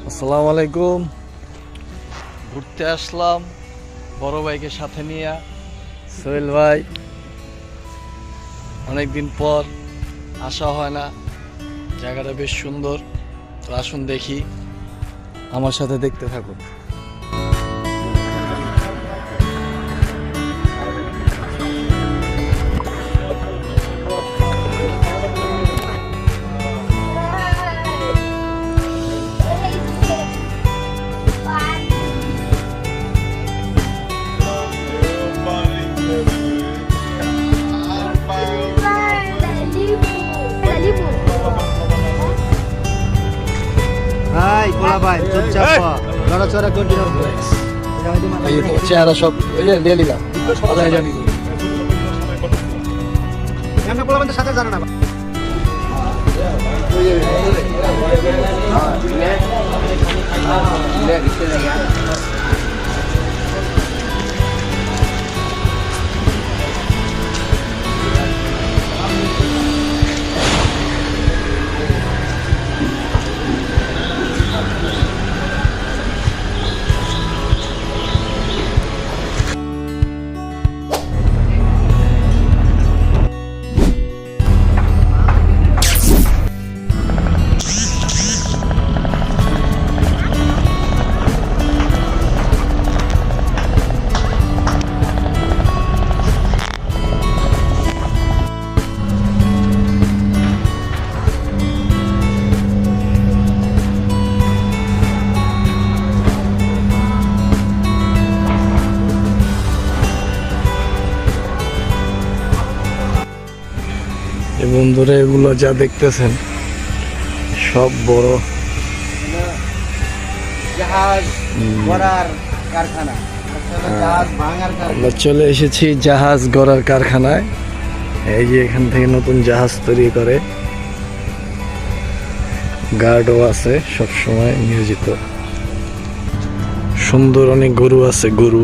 আসসালামু আলাইকুম। ঘুরতে আসলাম বড় ভাইকে সাথে নিয়ে। সোহেল ভাই, অনেকদিন পর আসা হয় না, জায়গাটা বেশ সুন্দর। তো আসুন দেখি, আমার সাথে দেখতে থাকুন। Hai, bola bay, চুপচাপ লড়াচড়া কন্টিনিউ করো। এই তো চেহারা সব দিয়ে দিলাম। আল্লাহ জানি। এমনি বলা বন্ধু সাথে জানো না। এই বন্ধুরা, এগুলো যা দেখতেছেন সব বড় জাহাজ গড়ার কারখানা। জাহাজ ভাঙার কারখানা। আমরা চলে এসেছি জাহাজ গড়ার কারখানায়। এই যে এখান থেকে নতুন জাহাজ তৈরি করে, গার্ডও আছে সব সময় নিয়োজিত। সুন্দর অনেক গরু আছে, গরু